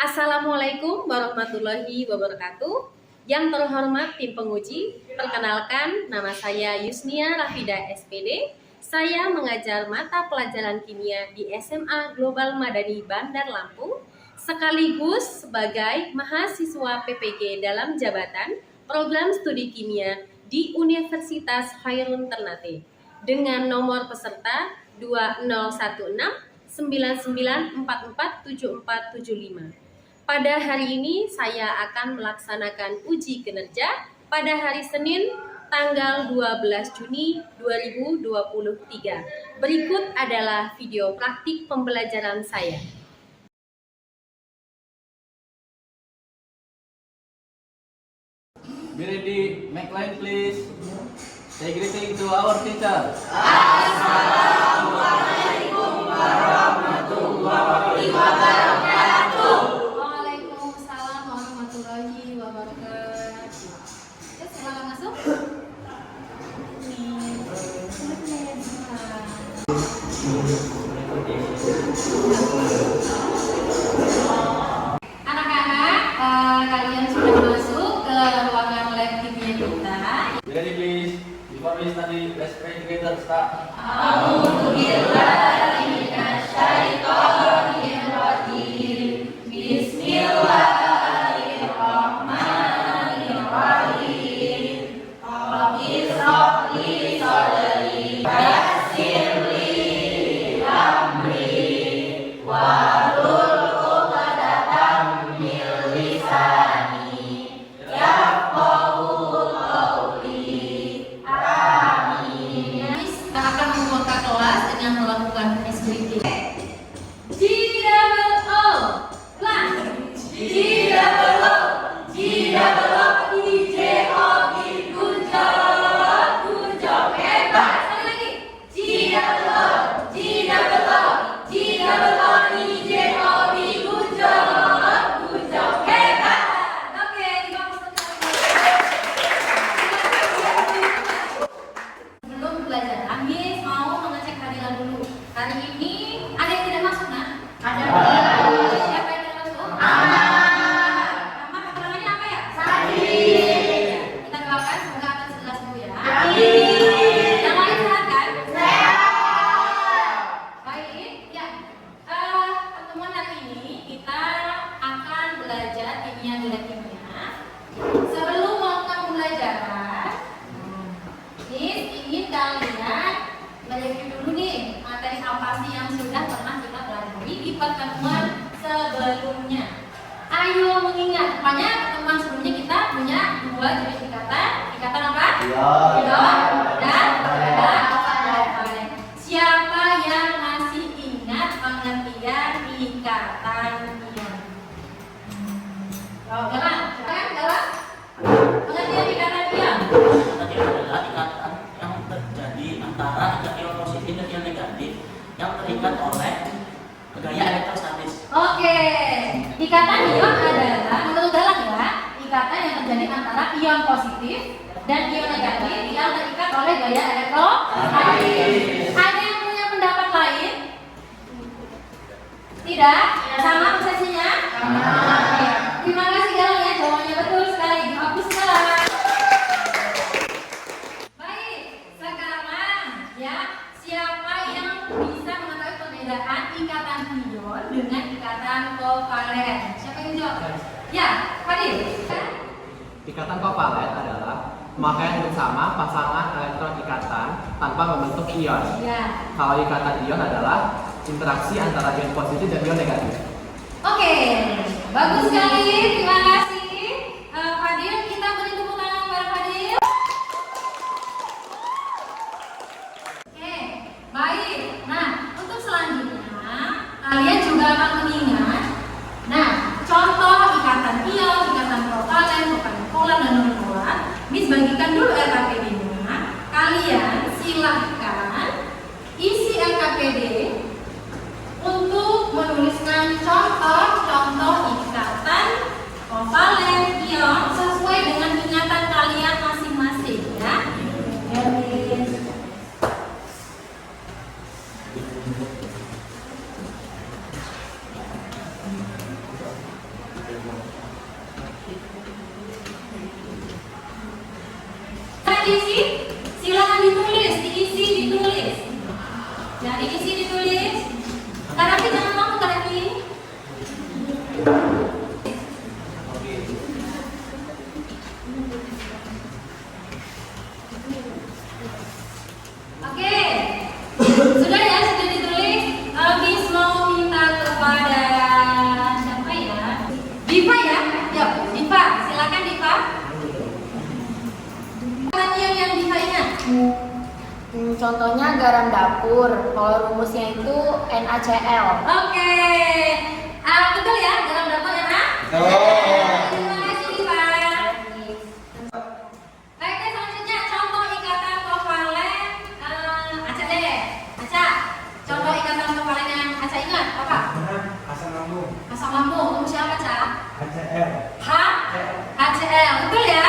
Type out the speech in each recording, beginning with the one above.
Assalamualaikum warahmatullahi wabarakatuh. Yang terhormat tim penguji, perkenalkan nama saya Yusnia Rafida SPD. Saya mengajar mata pelajaran kimia di SMA Global Madani Bandar Lampung, sekaligus sebagai mahasiswa PPG dalam jabatan program studi kimia di Universitas Khairun Ternate dengan nomor peserta 201699447475. Pada hari ini saya akan melaksanakan uji kinerja pada hari Senin tanggal 12 Juni 2023. Berikut adalah video praktik pembelajaran saya. Be ready, make line please. Say greeting to our teacher. Assalamualaikum warahmatullahi wabarakatuh. Waalaikumsalam warahmatullahi wabarakatuh. Ya, silakan masuk. Anak-anak, kalian sudah masuk ke ruangan lab kimia kita. Be ready please. Before we study, let's pray together. Start. Kita akan membuka kelas dengan melakukan SBG. G-double-O, pelan. G-double-O, G-double-O, I-J-O-B, good job, hebat. Sekali lagi. G-double-O, G-double-O, G-double-O, I-J-O-B, good job, hebat. Oke, sebelum pelajaran, Miss mau mengecek hadiran dulu. Hari ini ada yang tidak masuk, nak? Ada. Siapa yang tidak masuk? Nama keterangannya apa ya? Sadi. Kita doakan semoga akan jelas dulu ya. Yang lain sehat kan? Baik, ya. Pertemuan hari ini kita akan belajar kimia dan kimia. Sebelum melakukan pembelajaran, Miss ingin kalian mereview dulu nih materi apa sih yang sudah pernah kita pelajari di pertemuan sebelumnya. Ayo mengingat, makanya pertemuan sebelumnya kita punya dua jenis ikatan. Ikatan apa? Ion dan kovalent. Siapa yang masih ingat pengertian ikatan ion? Oh, Galang, Galang? Pengertian ikatan ion? Tadi adalah ikatan yang terjadi antara ion positif dan ion negatif yang terikat oleh gaya elektrostatis. Oke, ikatan ion adalah menurut Galang ya, ikatan yang terjadi antara ion positif dan ion negatif yang terikat oleh gaya elektrostatis. Ada yang punya pendapat lain? Tidak? Sama prosesnya? Oke. Terima kasih Galang ya, jawabannya betul sekali. Bagus Galang. Baik, sekarang ya, siapa yang bisa mengetahui perbedaan ikatan ion dengan ikatan kovalen? Siapa yang jawab? Ya, Fadil. Ikatan kovalen adalah pemakaian bersama pasangan elektron ikatan tanpa membentuk ion. Ya. Kalau ikatan ion adalah interaksi antara ion positif dan ion negatif. Oke, bagus sekali. Terima kasih, Fadil. Kita beri tepuk tangan kepada Fadil. Oke, baik. Nah, untuk selanjutnya kalian juga akan mengingat. Nah, contoh ikatan ion, ikatan kovalen, ikatan polar dan non-polar. Miss bagikan dulu LKPD-nya. Kalian silahkan isi LKPD untuk menuliskan contoh-contoh ikatan kovalen ion sesuai dengan ingatan kalian masing-masing ya. Ya, Miss. Diisi, silakan ditulis, diisi, ditulis. Ya, diisi, ditulis. Karapi jangan mau Karapi. Oke, sudah ya, sudah ditulis. Miss mau minta kepada siapa ya? Diva ya, yuk Diva, silakan Diva. Yang Diva ingat? Contohnya garam dapur, kalau rumusnya itu NaCl. Oke, betul ya, garam dapur ya, Nak? Terima kasih, Diva. Oke, selanjutnya contoh ikatan kovalen Aca deh. Aca, contoh ikatan kovalen yang Aca ingat apa? Asam lambung. Asam lambung, rumus siapa, Aca? HCl. HCl, betul ya?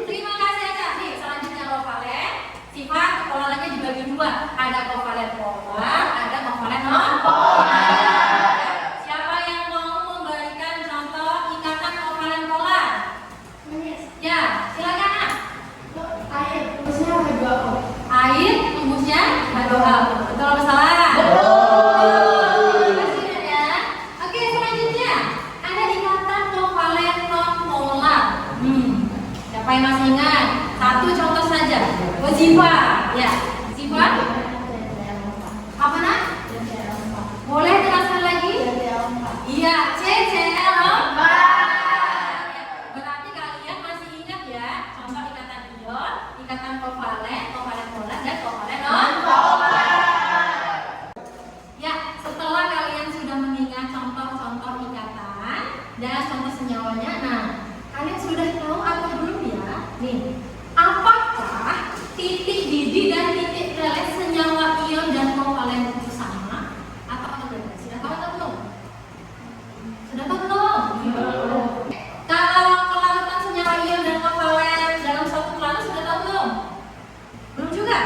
Terima kasih Aca. Nih, selanjutnya kovalen. Sifat kovalennya dibagi dua. Ada kovalen polar, ada kovalen non. Siapa yang mau memberikan contoh ikatan kovalen polar? Ya, silakan Nak. Air, rumusnya H2O. Air rumusnya H2O. Betul apa salah? Terima kasih ya. Oke, selanjutnya ada ikatan kovalen non polar. Siapa yang masih ingat? Satu contoh saja. Ziva. Ya, Ziva. Apa Nak? Boleh jelaskan lagi? Iya, CCl4. Berarti kalian masih ingat ya contoh ikatan ion, ikatan kovalen, kovalen polar dan kovalen non. Ya, setelah kalian sudah mengingat contoh-contoh ikatan dan contoh senyawanya, nah kalian sudah tahu atau belum ya? Nih, apakah titik didih dan titik relais senyawa ion dan kovalen itu sama atau berbeda? Sudah tahu atau belum? Sudah tahu belum? Kalau kelarutan senyawa ion dan kovalen dalam suatu pelarut sudah tahu belum? Belum juga?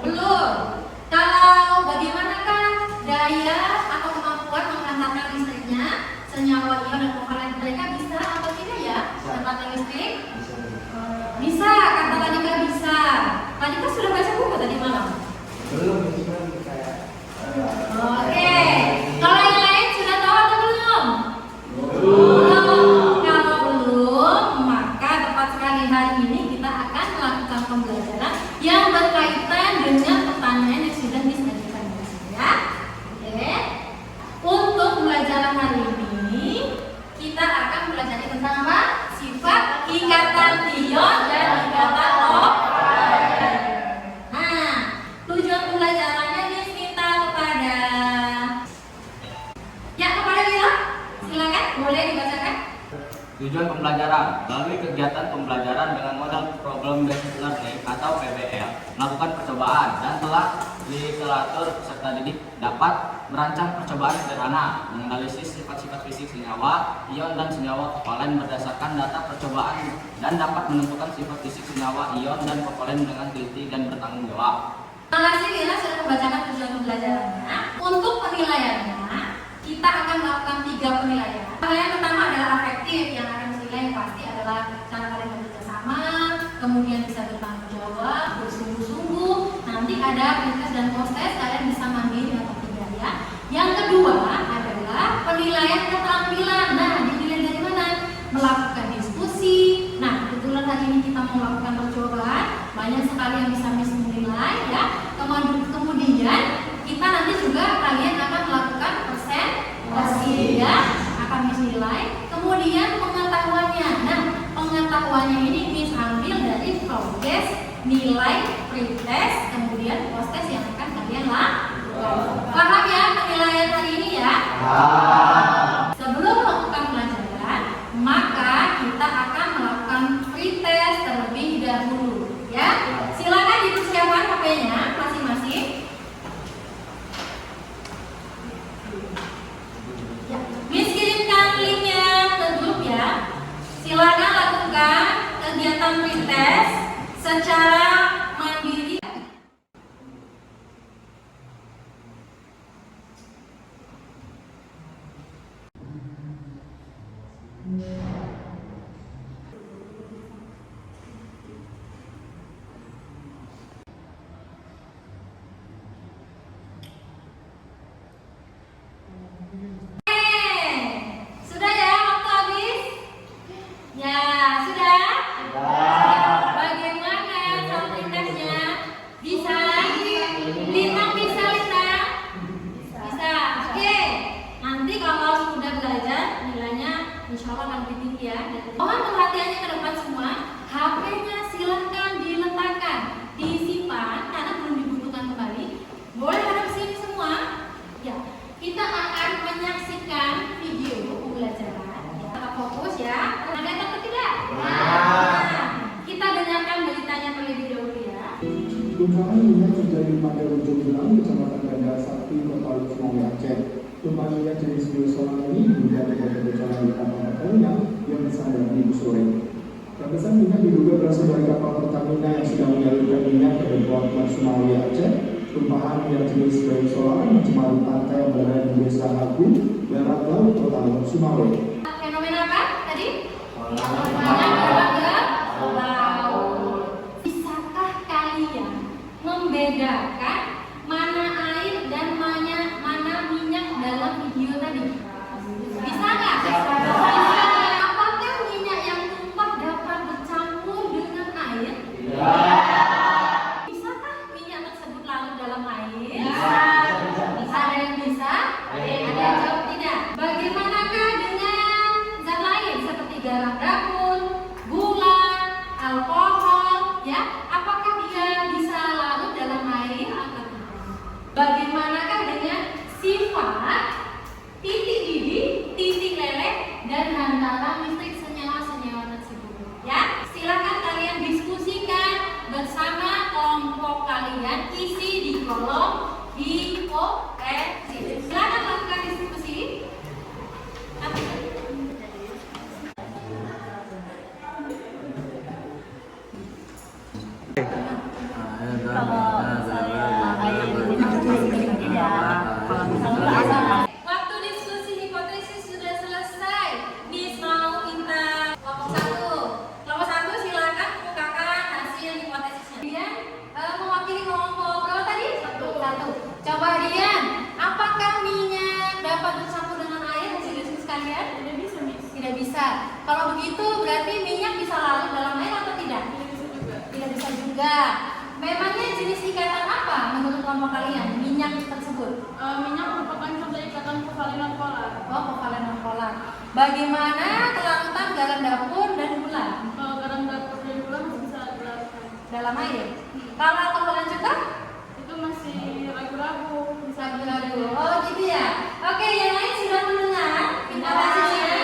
Belum. Kalau bagaimanakah daya atau kemampuan menghantarkan listriknya senyawa ion dan kovalen mereka bisa atau tidak ya? Mendapatkan listrik? Bisa, kata Tadika bisa. Tadika sudah baca buku tadi malam? Belum, cuma kayak Oke. Kalau yang lain sudah tahu atau belum? Belum. Kalau belum, maka tepat sekali hari ini kita akan melakukan pembelajaran yang berkaitan dengan pertanyaan yang sudah disajikan di sini ya. Oke. Untuk pembelajaran hari ini kita akan belajar tentang apa? Sifat ikatan ion dan ikatan kovalen. Nah, tujuan pembelajarannya minta kepada kepada Mila. Silakan, boleh dibacakan. Tujuan pembelajaran melalui kegiatan pembelajaran dengan modal problem based learning atau PBL, melakukan percobaan dan telah literatur peserta didik dapat merancang percobaan sederhana menganalisis sifat-sifat fisik senyawa ion dan senyawa kovalen berdasarkan data percobaan dan dapat menentukan sifat fisik senyawa ion dan kovalen dengan teliti dan bertanggung jawab. Terima kasih Lina sudah membacakan tujuan pembelajarannya. Untuk penilaiannya, kita akan melakukan 3 penilaian. Penilaian pertama adalah afektif, yang akan dinilai yang pasti adalah cara kalian bekerja sama, kemudian bisa bertanggung jawab, bersungguh-sungguh. Nanti ada pre-test dan post-test, kalian bisa mandiri atau tidak ya. Yang kedua adalah penilaian keterampilan. Nah, dinilai dari mana? Melakukan diskusi. Nah, kebetulan hari ini kita mau melakukan percobaan, banyak sekali yang bisa menilai ya. Kemudian kita nanti juga kalian akan melakukan presentasi ya, akan menilai. Kemudian pengetahuannya. Nah, pengetahuannya ini Miss ambil dari progres, nilai, pretest, kemudian post-test yang akan kalian lakukan. Paham ya penilaian hari ini ya? Sebelum melakukan pelajaran, maka kita akan melakukan pretest terlebih dahulu ya. Silakan dipersiapkan HP-nya masing-masing. Ya, Miss kirimkan linknya ke grup ya. Silakan lakukan kegiatan pretest secara mandiri. Tumpahan minyak terjadi pada ujung gelang Kecamatan Ganda Sakti, Kota Sumawe, Aceh. Tumpahan minyak jenis biosolar ini diduga terjadi kebocoran di kapal Pertamina yang bersandar Minggu sore. Letusan minyak diduga berasal dari kapal Pertamina yang sedang menyalurkan minyak ke Pelabuhan Sumawe, Aceh. Tumpahan minyak jenis biosolar mencemari pantai yang berada di Desa Hagu, barat laut Kota Sumawe. Fenomena apa tadi? Minyak terbakar laut. Bisakah kalian membedakan mana air dan mana minyak dalam video tadi? Bisa nggak? Bisa. Apakah minyak yang tumpah dapat bercampur dengan air? Bisakah minyak tersebut larut dalam air? Ada yang bisa? Ada yang jawab tidak. Bagaimanakah dengan zat lain seperti garam dapur, gula, alkohol, ya? Apakah dia bisa larut dalam air atau tidak? Bagaimanakah dengan sifat titik didih, titik leleh, dan hantaran listrik senyawa-senyawa tersebut? Ya, silakan kalian diskusikan bersama kelompok kalian, isi di kolom hipotesis. Silakan lakukan diskusi. Waktu diskusi hipotesis sudah selesai. Miss mau minta kelompok satu silakan bukakan hasil hipotesisnya. Kemudian mewakili kelompok berapa tadi? Satu. Coba Rian, apakah minyak dapat bercampur dengan air hasil diskusi kalian? Tidak bisa, Miss. Tidak bisa. Kalau begitu berarti minyak bisa larut dalam air atau tidak? Tidak bisa juga. Tidak bisa juga. Memangnya jenis ikatan apa menurut kelompok kalian minyak tersebut? Minyak merupakan contoh ikatan kovalen nonpolar. Oh, kovalen nonpolar. Bagaimana kelarutan garam dapur dan gula Garam dapur dan gula masih bisa dilarutkan. dalam air? Kalau alkohol dan cuka? Itu masih ragu-ragu. Bisa ragu-ragu. Oh, gitu ya. Oke, yang lain sudah mendengar hipotesisnya?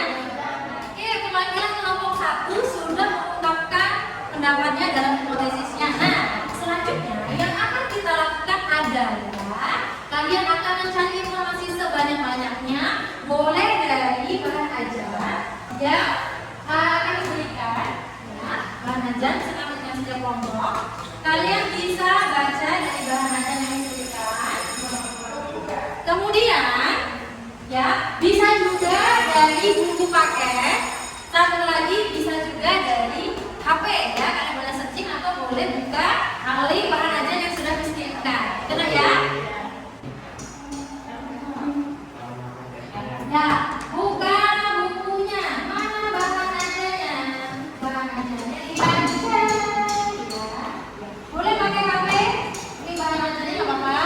Oke, kebanyakan kelompok satu sudah mengungkapkan pendapatnya dalam hipotesisnya. Nah, selanjutnya yang akan kita lakukan adalah kalian akan mencari informasi sebanyak-banyaknya, boleh dari bahan ajar yang akan diberikan, ya, bahan ajar sedang dengan setiap kelompok. Kalian bisa baca dari bahan ajar yang diberikan. Kemudian, ya, bisa juga dari buku paket. Satu lagi bisa juga dari HP, ya, kalian boleh searching atau boleh buka link bahan ajar yang sudah disediakan. Benar ya? Ya, buka bukunya. Mana bahan ajarnya? Bahan ajarnya dibaca. Ya. Boleh pakai HP? Ini bahan ajarnya nggak apa-apa.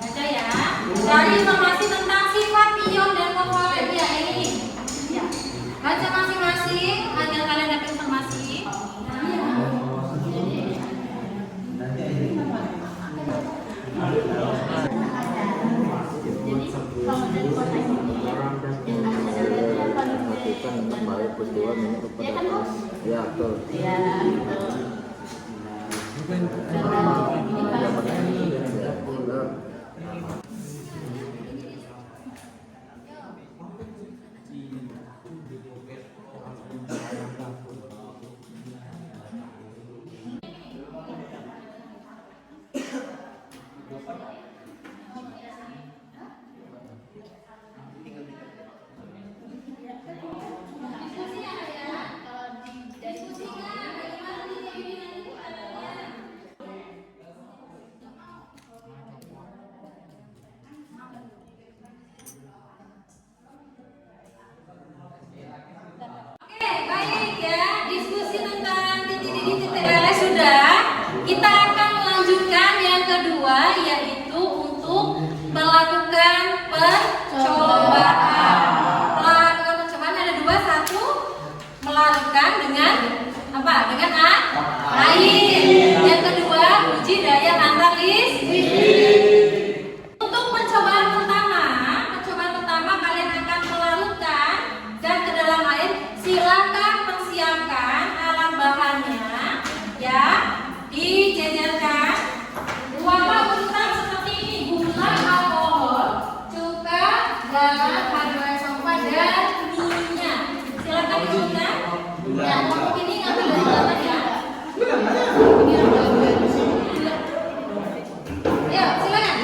Baca ya. Cari informasi tentang sifat ion dan kovalen. Ya, ini. Ya. Baca masing-masing agar kalian dapat informasi. Peristiwa minyak kepada pas. Ya, betul. Ya. Kita akan melanjutkan yang kedua, yaitu untuk melakukan percobaan. Melakukan percobaan ada dua, satu melarutkan dengan apa? Dengan air. Yang kedua uji daya antar listrik. Untuk percobaan pertama kalian akan melarutkan zat ke dalam air. Silakan persiapkan alat bahannya, ya. H2SO4 dan minyak. Silakan disebutkan. Ya, kelompok ini ngambil dari mana ya? Ya, silakan.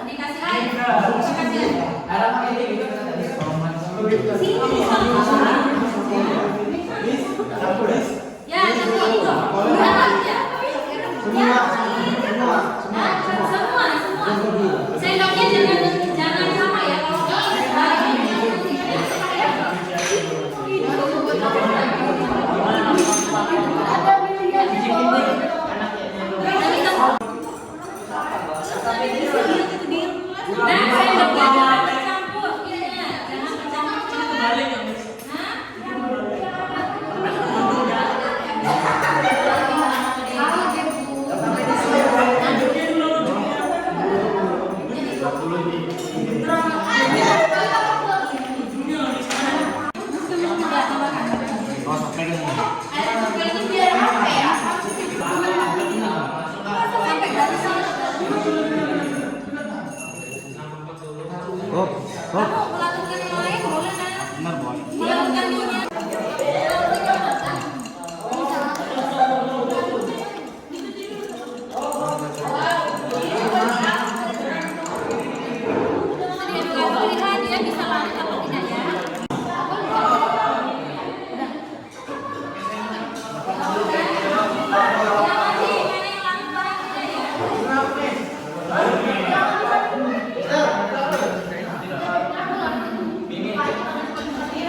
Dikasih air. Dikasih air. Ya, campur itu. Semua. Sendoknya jangan sama ya.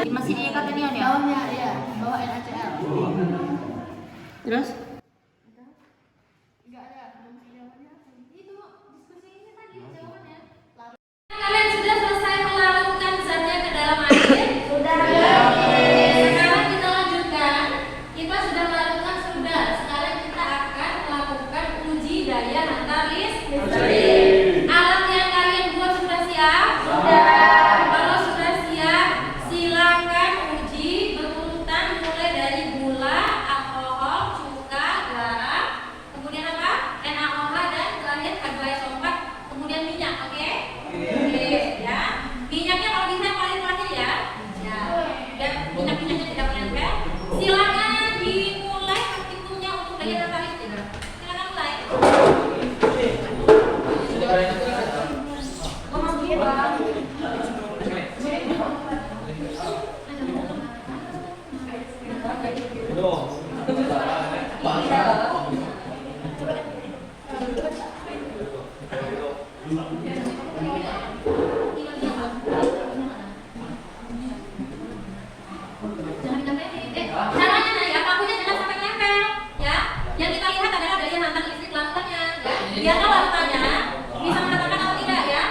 Masih diikat ini ya? Bawahnya, ya. Bawah NaCl. Terus? Kalian sudah selesai melarutkan zatnya ke dalam air? Sudah. Sekarang kita lanjutkan. Kita sudah melarutkan sudah. Sekarang kita akan melakukan uji daya antar listrik. Alat yang kalian buat sudah siap? Sudah. Kalau sudah siap, silakan uji berurutan mulai dari gula, alkohol, cuka, garam, kemudian apa? NaOH dan terakhir H2SO4, kemudian minyak, oke? Oke, ya. Minyaknya kalau bisa paling terakhir ya. Ya. Dan minyak-minyaknya tidak menempel. Silakan dimulai perhitungnya untuk daya antar listrik. Silakan mulai. Caranya nah ya, pakunya jangan sampai nempel ya. Yang kita lihat adalah daya antar listrik larutannya ya. Biarkan larutannya bisa mengatakan atau tidak ya.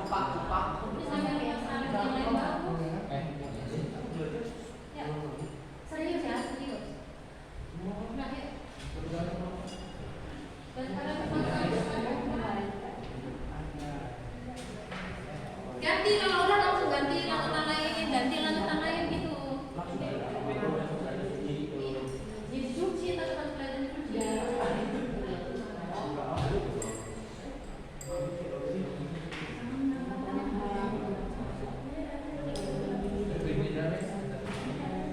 cupak. Ini sambil yang lain bagus. Ya, serius ya, serius. Nah, ya. Ganti kalau udah langsung ganti lanjutan lain gitu. Dicuci tapi pas kelihatan dicuci.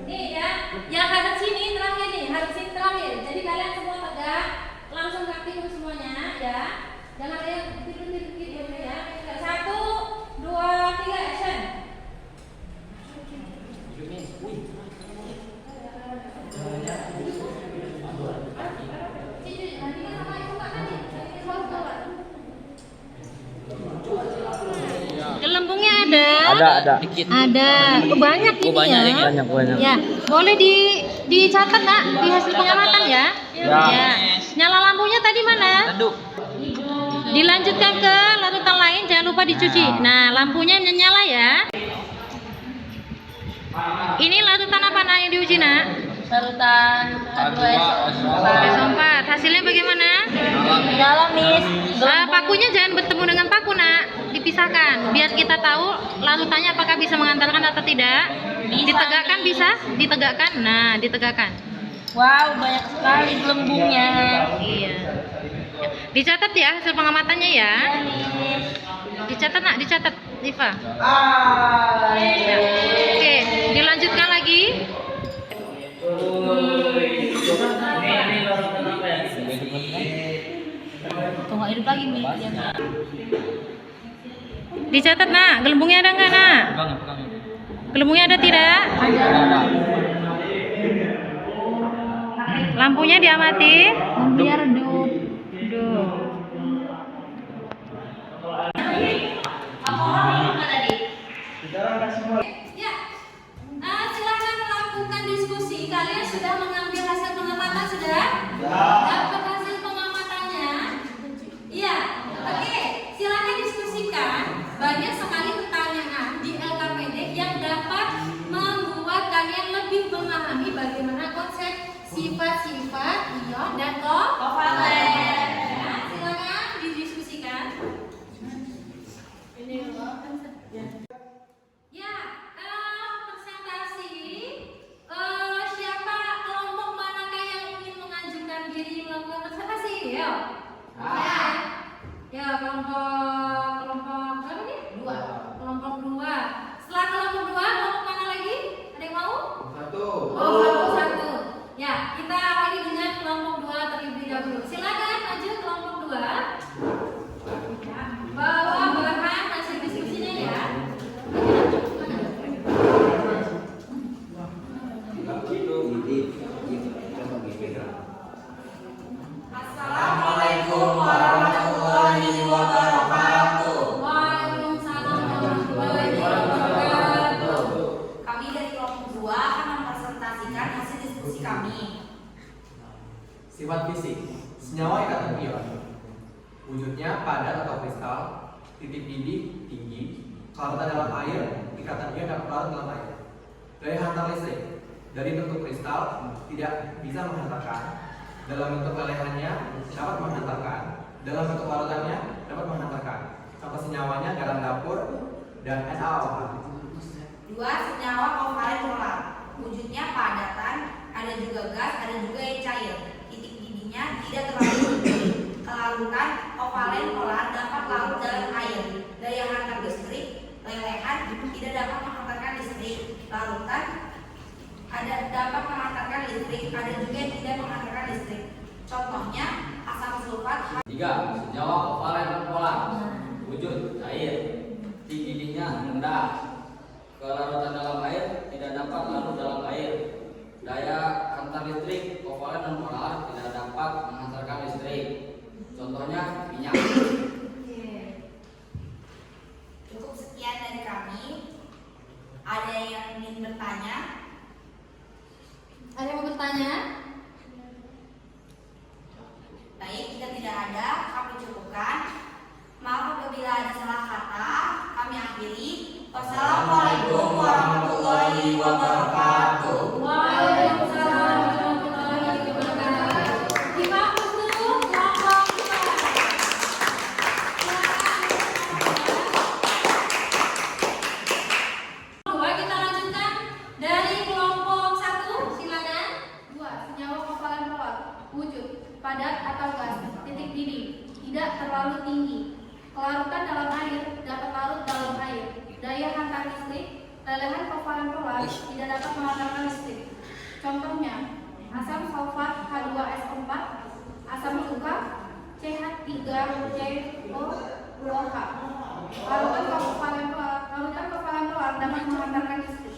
Nih ya, yang hadap sini terakhir nih, hadap sini terakhir. Jadi kalian semua tegak, langsung praktikum semuanya ya. Jangan ada yang tidur ya. 1, 2, 3, action. Gelembungnya ada? Ada. Ada. Banyak ini ya. Banyak. Ya, boleh dicatat nak di hasil pengamatan ya. Ya. Nyala lampunya tadi mana? Dilanjutkan ke larutan lain, jangan lupa dicuci. Nah, lampunya menyala ya. Ini larutan apa nak yang diuji nak? Larutan SO4. Hasilnya bagaimana? Nyala, Miss. Pakunya jangan bertemu dengan paku nak, dipisahkan biar kita tahu larutannya apakah bisa mengantarkan atau tidak. Ditegakkan bisa? Ditegakkan. Nah, ditegakkan. Wow, banyak sekali gelembungnya. Iya. Dicatat ya hasil pengamatannya ya. Dicatat nak, dicatat Diva. Ya. Oke, dilanjutkan lagi. Tunggu hidup lagi, Miss. Dicatat nak, gelembungnya ada nggak nak? Gelembungnya ada tidak? Lampunya diamati. Biar redup. Ya, silakan lakukan diskusi. Kalian sudah mengambil hasil pengamatan sudah? Dapat hasil pengamatannya? Iya. Oke, silakan diskusikan. Banyak sekali pertanyaan di LKPD yang dapat membuat kalian lebih memahami bagaimana konsep sifat-sifat ion dan kovalen. Ya, silakan didiskusikan. Ya, presentasi. Siapa kelompok manakah yang ingin mengajukan diri melakukan presentasi? Yo. Ya, kelompok berapa nih? 2. Kelompok 2. Setelah kelompok 2, kelompok mana lagi? Ada yang mau? 1. Oh, satu. Ya, kita awali dengan kelompok 2 terlebih dahulu. Silakan maju kelompok 2. Bawa bahan hasil diskusinya ya. Assalamualaikum warahmatullahi wabarakatuh. Waalaikumsalam warahmatullahi wabarakatuh. Kami dari kelompok 2 akan mempresentasikan hasil diskusi kami. Sifat fisik senyawa ikatan ion. Wujudnya padat atau kristal, titik didih tinggi, larutan dalam air, ikatan ion dapat larut dalam air. Daya hantar listrik dari bentuk kristal tidak bisa menghantarkan, dalam bentuk lelehannya dapat menghantarkan, dalam bentuk larutannya dapat menghantarkan. Contoh senyawanya garam dapur dan NaOH. 2. Senyawa kovalen polar. Wujudnya padatan, ada juga gas, ada juga yang cair. Titik didihnya tidak terlalu tinggi. Kelarutan kovalen polar dapat larut dalam air. Daya hantar listrik, lelehan tidak dapat menghantarkan listrik. Larutan ada dapat menghantarkan listrik, ada juga yang tidak menghantarkan listrik. Contohnya asam sulfat. 3. Senyawa kovalen polar. Wujud cair, tinggi didihnya rendah, kelarutan dalam air tidak dapat larut dalam air. Daya hantar listrik kovalen dan polar tidak dapat menghantarkan listrik. Contohnya minyak. Cukup sekian dari kami. Ada yang ingin bertanya? Ada yang mau bertanya? Baik, jika tidak ada, kami cukupkan. Maaf apabila ada salah kata. mengakhiri. Wassalamualaikum warahmatullahi wabarakatuh. Waalaikumsalam warahmatullahi wabarakatuh. Difokus dulu kelompok 2. Kita lanjutkan dari kelompok 1, silakan. 2. Senyawa kovalen polar, wujud, padat atau gas, titik didih, tidak terlalu tinggi, kelarutan dalam air, dapat larut dalam air, daya hantar listrik, lelehan kovalen polar, tidak dapat menghantarkan listrik. Contohnya, asam sulfat H2SO4, asam luka, CH3COOH. Larutan kovalen polar dapat menghantarkan listrik.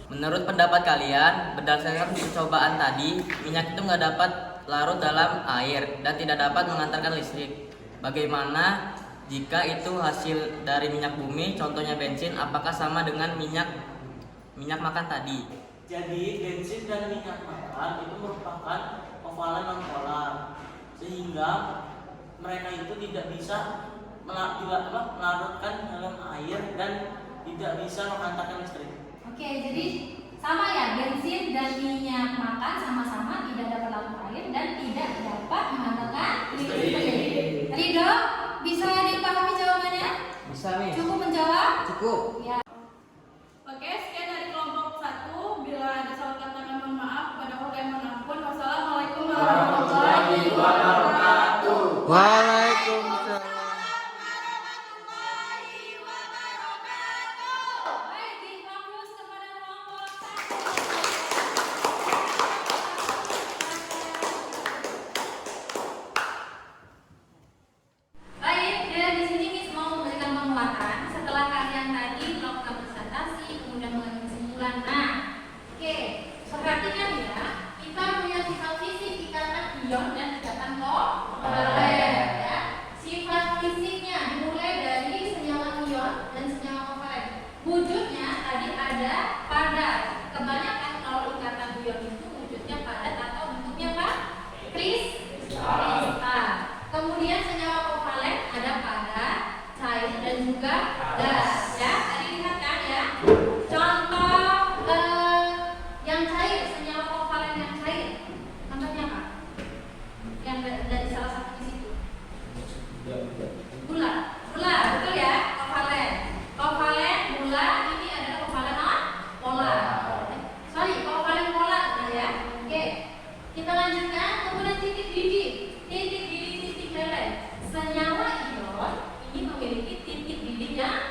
Menurut pendapat kalian, berdasarkan percobaan tadi, minyak itu nggak dapat larut dalam air dan tidak dapat mengantarkan listrik. Bagaimana jika itu hasil dari minyak bumi, contohnya bensin, apakah sama dengan minyak makan tadi? Jadi bensin dan minyak makan itu merupakan kovalen non-polar, sehingga mereka itu tidak bisa melarutkan dalam air dan tidak bisa menghantarkan listrik. Oke, jadi sama ya, bensin dan minyak makan sama-sama tidak dapat larut air dan tidak dapat menghantarkan listrik. Ridho, bisa dipahami jawabannya? Bisa nih. Cukup menjawab? Cukup. Ya. Oke, sekian dari kelompok 1. Bila ada salah kata mohon maaf, kepada Allah yang mengampun. Wassalamualaikum warahmatullahi wabarakatuh. Waalaikumsalam. Baik, difokus kepada kelompok 1. Baik, di sini Miss mau memberikan penguatan setelah kalian tadi melakukan presentasi, kemudian mengambil kesimpulan. Nah, oke, perhatikan ya, kita punya sifat fisik ikatan ion dan ikatan kovalen. Ya. Sifat fisiknya dimulai dari senyawa ion dan senyawa kovalen. Wujudnya tadi ada padat. Kebanyakan kalau ikatan ion itu wujudnya padat atau bentuknya apa? Kristal. Kemudian senyawa kovalen ada padat, cair dan juga gas. Ya, tadi lihat kan ya. Contoh yang cair, senyawa kovalen yang cair. Contohnya apa? Yang dari salah satu di situ. Gula, betul ya, kovalen. Kovalen, gula, ini adalah kovalen non-polar. Kovalen polar, nah ya. Oke, kita lanjutkan. Kemudian titik didih, titik lele. Senyawa ion ini memiliki titik didih yang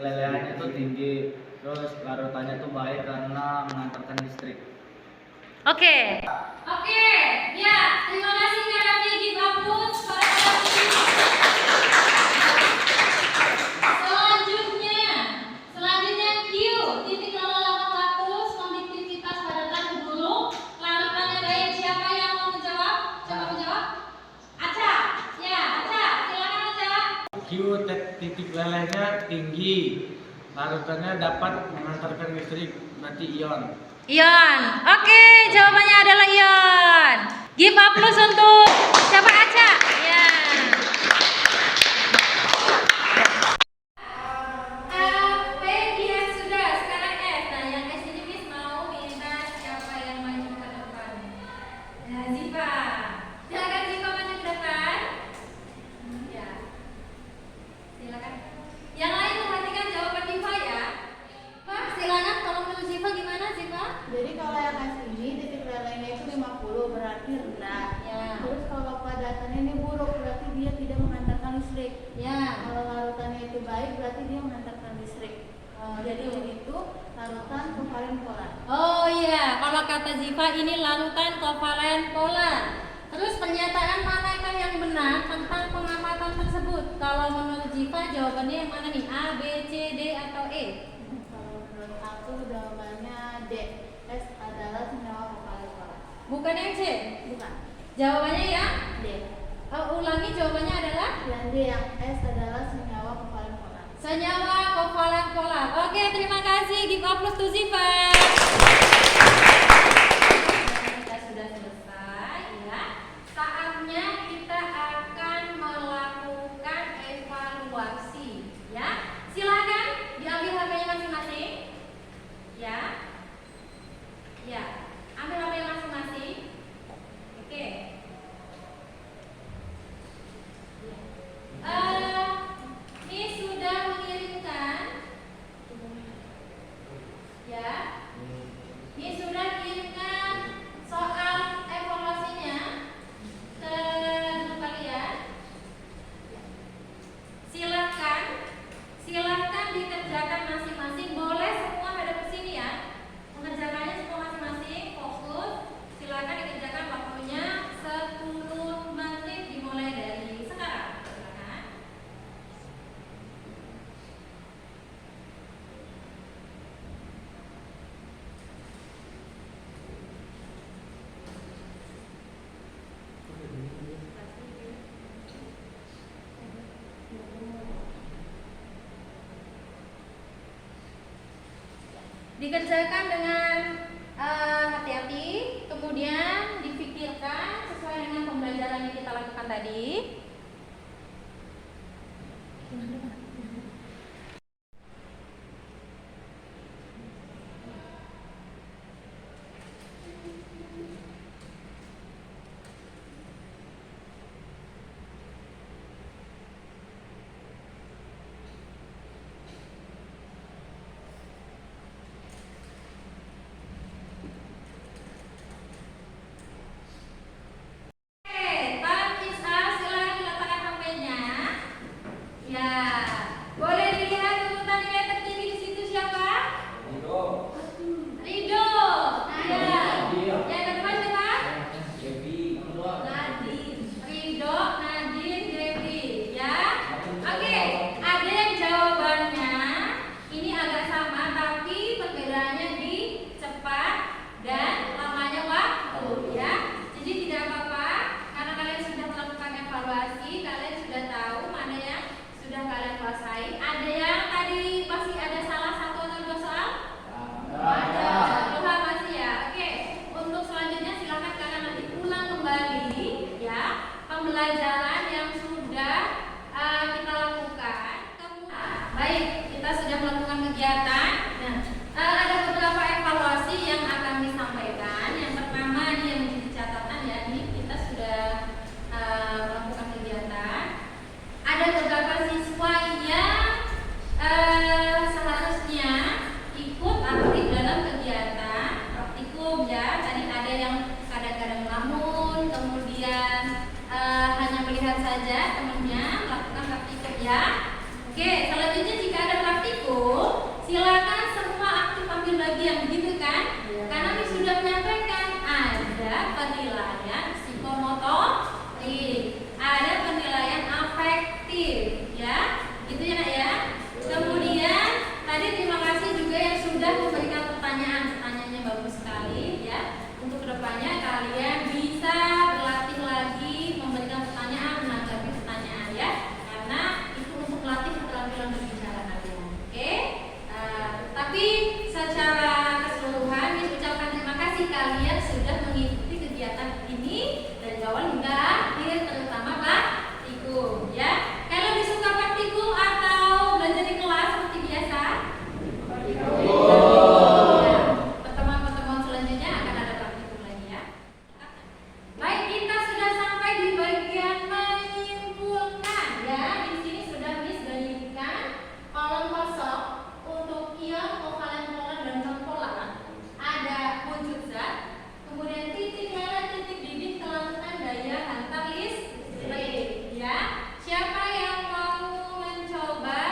lelehannya tuh tinggi, terus larutannya tuh baik karena mengantarkan listrik. Oke. Oke, ya, terima kasih Kak Raffi, give applause pada Kak Raffi. Selanjutnya Q, titik 0800, konduktivitas padatan hubungan. Larutannya dari siapa yang mau menjawab? Coba menjawab. Aca, ya, Aca, silakan Aca. Q titik lelehnya tinggi, larutannya dapat mengantarkan listrik, berarti ion. Ion. Oke, jawabannya adalah ion. Give applause untuk siapa Aca? Ya. P, ya sudah, sekarang S. Nah, yang S ini Miss mau minta siapa yang maju ke depan? Nah, Ziva. Silakan Ziva maju ke depan. Ya. Silakan. Yang lain perhatikan jawaban Ziva ya. Pak, silakan tolong dulu Ziva gimana Ziva? Jadi kalau yang S ini titik lelehnya itu 50 berarti rendah. Ya. Terus kalau padatannya ini buruk berarti dia tidak mengantarkan listrik. Ya. Kalau larutannya itu baik berarti dia mengantarkan listrik. Jadi itu larutan kovalen polar. Oh iya, kalau kata Ziva ini larutan kovalen polar. Terus pernyataan manakah yang benar tentang pengamatan tersebut? Kalau menurut Ziva jawabannya yang mana nih? A, B, C, D, atau E? Kalau menurut aku jawabannya D. S adalah senyawa kovalen polar. Bukan yang C? Bukan. Jawabannya ya? D. Ulangi jawabannya adalah? Yang D, yang S adalah senyawa kovalen polar. Senyawa kovalen polar. Oke, terima kasih. Give applause to Ziva. Kita sudah selesai ya. Saatnya kita akan melakukan evaluasi ya. Silakan diambil HP-nya masing-masing. Ya. Ya, ambil HP masing-masing. Oke. Ini sudah mengirimkan. Ya. Ini sudah kirimkan soal evaluasinya ke grup kalian. Silakan dikerjakan masing-masing. Boleh semua hadap ke sini ya. Mengerjakannya semua masing-masing. Fokus. Silakan dikerjakan waktunya 10 menit dimulai dari sekarang. Silakan. Dikerjakan dengan hati-hati, kemudian dipikirkan sesuai dengan pembelajaran yang kita lakukan tadi. Oke, Pak Kisah silakan kalian bisa berlatih lagi memberikan pertanyaan, menanggapi pertanyaan ya, karena itu untuk melatih keterampilan berbicara kalian. Oke? Tapi secara keseluruhan Miss ucapkan terima kasih kalian sudah mengikuti kegiatan ini dari awal hingga akhir, terutama praktikum ya. Kalian lebih suka praktikum atau belajar di kelas seperti biasa? Pertemuan-pertemuan selanjutnya akan ada praktikum lagi ya. Baik, kita sudah sampai di bagian menyimpulkan ya. Di sini sudah Miss berikan kolom kosong untuk ion, kovalen polar dan non polar. Ada wujud zat, kemudian titik lele, titik didih, kelarutan, daya hantar listrik ya. Siapa yang mau mencoba?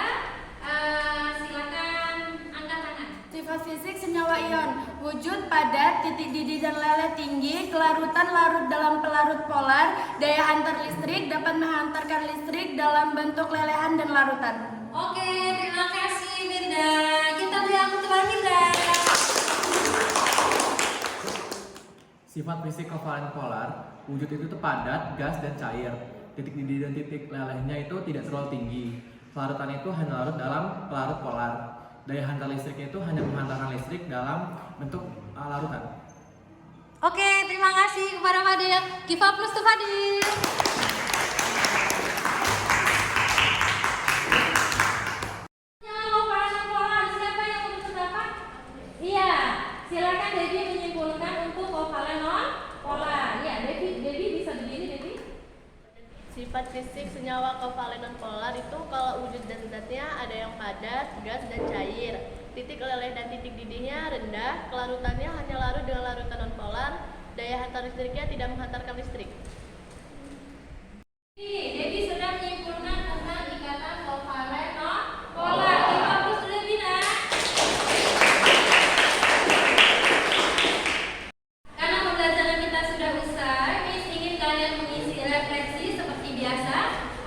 Silakan angkat tangan. Sifat fisik senyawa ion, wujud padat, titik didih dan leleh tinggi, kelarutan larut dalam pelarut polar, daya hantar listrik, dapat menghantarkan listrik dalam bentuk lelehan dan larutan. Oke, terima kasih Mirda. Kita lihat teman Mirda. Sifat fisik kovalen polar, wujud itu tuh padat, gas, dan cair. Titik didih dan titik lelehnya itu tidak terlalu tinggi. Kelarutan itu hanya larut dalam pelarut polar. Daya hantar listriknya itu hanya menghantarkan listrik dalam bentuk larutan. Oke, terima kasih kepada Fadil. Give up plus to Fadil. Siapa yang mau berpendapat? Iya, silakan Devi menyimpulkan untuk kovalen non polar. Ya, Devi bisa begini Devi. Sifat fisik senyawa kovalen non polar itu kalau wujud dan zatnya ada yang padat, gas, dan cair. Titik leleh dan titik didihnya rendah, kelarutannya hanya larut dengan larutan non polar, daya hantar listriknya tidak menghantarkan listrik. Devi sudah menyimpulkan tentang ikatan kovalen non polar. Kita terus Devi nah. Karena pembelajaran kita sudah usai, Miss ingin kalian mengisi refleksi seperti biasa.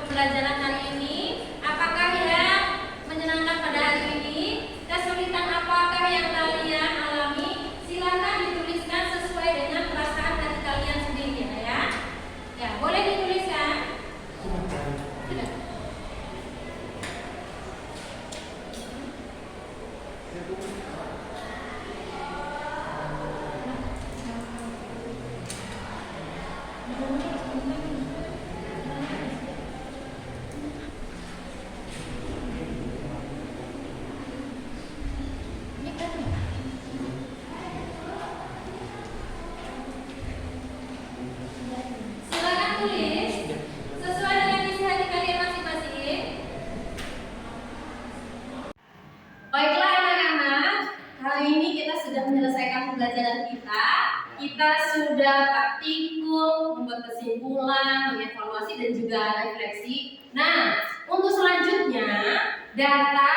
Pembelajaran hari ini, apakah yang menyenangkan pada hari ini? Kesulitan apakah yang kalian alami? Silakan dituliskan sesuai dengan perasaan hati kalian sendiri ya. Ya, boleh dituliskan. Sudah. Silakan tulis sesuai dengan isi hati kalian masing-masing. Baiklah anak-anak, kali ini kita sudah menyelesaikan pembelajaran kita. Kita sudah praktikum, membuat kesimpulan, mengevaluasi dan juga refleksi. Nah, untuk selanjutnya data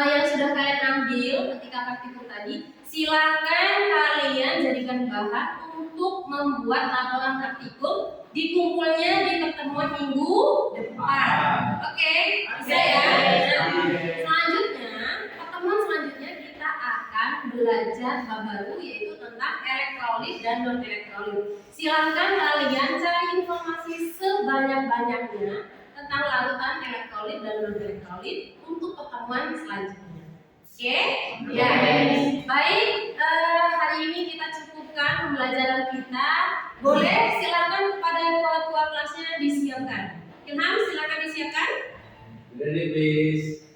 yang sudah kalian ambil ketika praktikum tadi, silakan kalian jadikan bahan untuk membuat laporan praktikum dikumpulnya di pertemuan minggu depan. Oke, bisa ya? Selanjutnya, pertemuan selanjutnya kita akan belajar hal baru yaitu tentang elektrolit dan non elektrolit. Silakan kalian cari informasi sebanyak-banyaknya tentang larutan elektrolit dan non elektrolit untuk pertemuan selanjutnya. Oke? Ya. Baik, hari ini kita cukupkan pembelajaran kita. Boleh silakan kepada ketua kelasnya disiapkan. Ilham, silakan disiapkan. Ready please.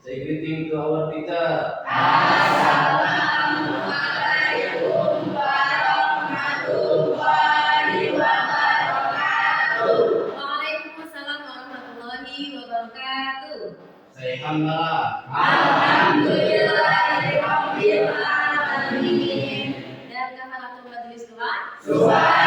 Say greeting to our teacher. Assalamualaikum warahmatullahi wabarakatuh. Waalaikumsalam warahmatullahi wabarakatuh. Say hamdalah. Alhamdulillahirabbil alamin. Dan kafaratul majlis kelas. Subhan